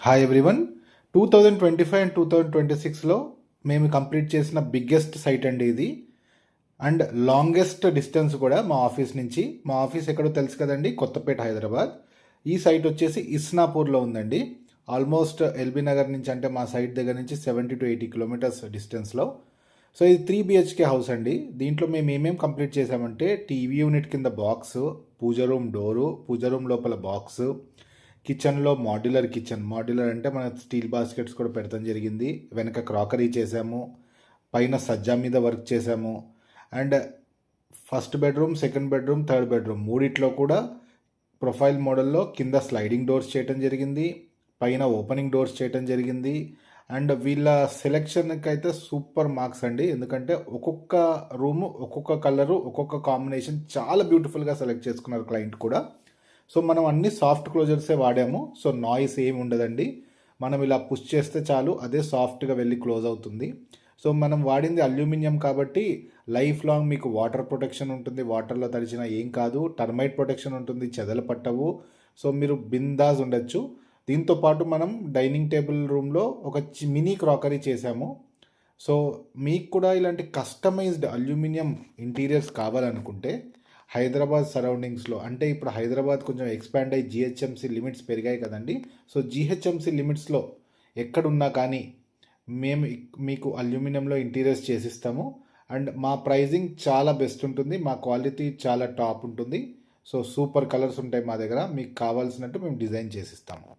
Hi everyone. 2025 and 2026లో మేము complete చేసిన biggest site అండి ఇది. అండ్ లాంగెస్ట్ డిస్టెన్స్ కూడా మా ఆఫీస్ నుంచి. మా ఆఫీస్ ఎక్కడో తెలుసు కదండి, కొత్తపేట, హైదరాబాద్. ఈ సైట్ వచ్చేసి ఇస్నాపూర్లో ఉందండి. ఆల్మోస్ట్ ఎల్బీ నగర్ నుంచి, అంటే మా సైట్ దగ్గర నుంచి 70 to 80 కిలోమీటర్స్ డిస్టెన్స్లో. సో ఇది 3 BHK హౌస్ అండి. దీంట్లో మేము ఏమేమి కంప్లీట్ చేసామంటే, టీవీ యూనిట్ కింద బాక్స్, పూజ రూమ్ డోరు, పూజ రూమ్ లోపల బాక్స్, కిచెన్లో మాడ్యులర్ అంటే మన స్టీల్ బాస్కెట్స్ కూడా పెడతాం జరిగింది. వెనక క్రాకరీ చేసాము, పైన సజ్జా మీద వర్క్ చేసాము. And first bedroom, second bedroom, third bedroom మూడిట్లో కూడా ప్రొఫైల్ మోడల్లో కింద స్లైడింగ్ డోర్స్ చేయటం జరిగింది, పైన ఓపెనింగ్ డోర్స్ చేయటం జరిగింది. అండ్ వీళ్ళ సెలెక్షన్కి అయితే సూపర్ మార్క్స్ అండి. ఎందుకంటే ఒక్కొక్క రూము, ఒక్కొక్క కలరు, ఒక్కొక్క కాంబినేషన్ చాలా బ్యూటిఫుల్గా సెలెక్ట్ చేసుకున్నారు క్లయింట్ కూడా. సో మనం అన్ని సాఫ్ట్ క్లోజర్సే వాడాము. సో నాయిస్ ఏమి ఉండదండి. మనం ఇలా పుష్ చేస్తే చాలు, అదే సాఫ్ట్గా వెళ్ళి క్లోజ్ అవుతుంది. సో మనం వాడింది అల్యూమినియం కాబట్టి లైఫ్ లాంగ్ మీకు వాటర్ ప్రొటెక్షన్ ఉంటుంది. వాటర్లో తడిచినా ఏం కాదు. టర్మైట్ ప్రొటెక్షన్ ఉంటుంది, చెదలు పట్టవు. సో మీరు బిందాస్ ఉండొచ్చు. దీంతోపాటు మనం డైనింగ్ టేబుల్ రూమ్లో ఒక మినీ క్రాకరీ చేసాము. సో మీకు కూడా ఇలాంటి కస్టమైజ్డ్ అల్యూమినియం ఇంటీరియర్స్ కావాలనుకుంటే హైదరాబాద్ సరౌండింగ్స్లో, అంటే ఇప్పుడు హైదరాబాద్ కొంచెం ఎక్స్పాండ్ అయ్యి జిహెచ్ఎంసీ లిమిట్స్ పెరిగాయి కదండి. సో జిహెచ్ఎంసీ లిమిట్స్లో ఎక్కడున్నా కానీ మేము మీకు అల్యూమినియంలో ఇంటీరియర్స్ చేసిస్తాము. అండ్ మా ప్రైజింగ్ చాలా బెస్ట్ ఉంటుంది, మా క్వాలిటీ చాలా టాప్ ఉంటుంది. సో సూపర్ కలర్స్ ఉంటాయి మా దగ్గర. మీకు కావాల్సినట్టు మేము డిజైన్ చేసిస్తాము.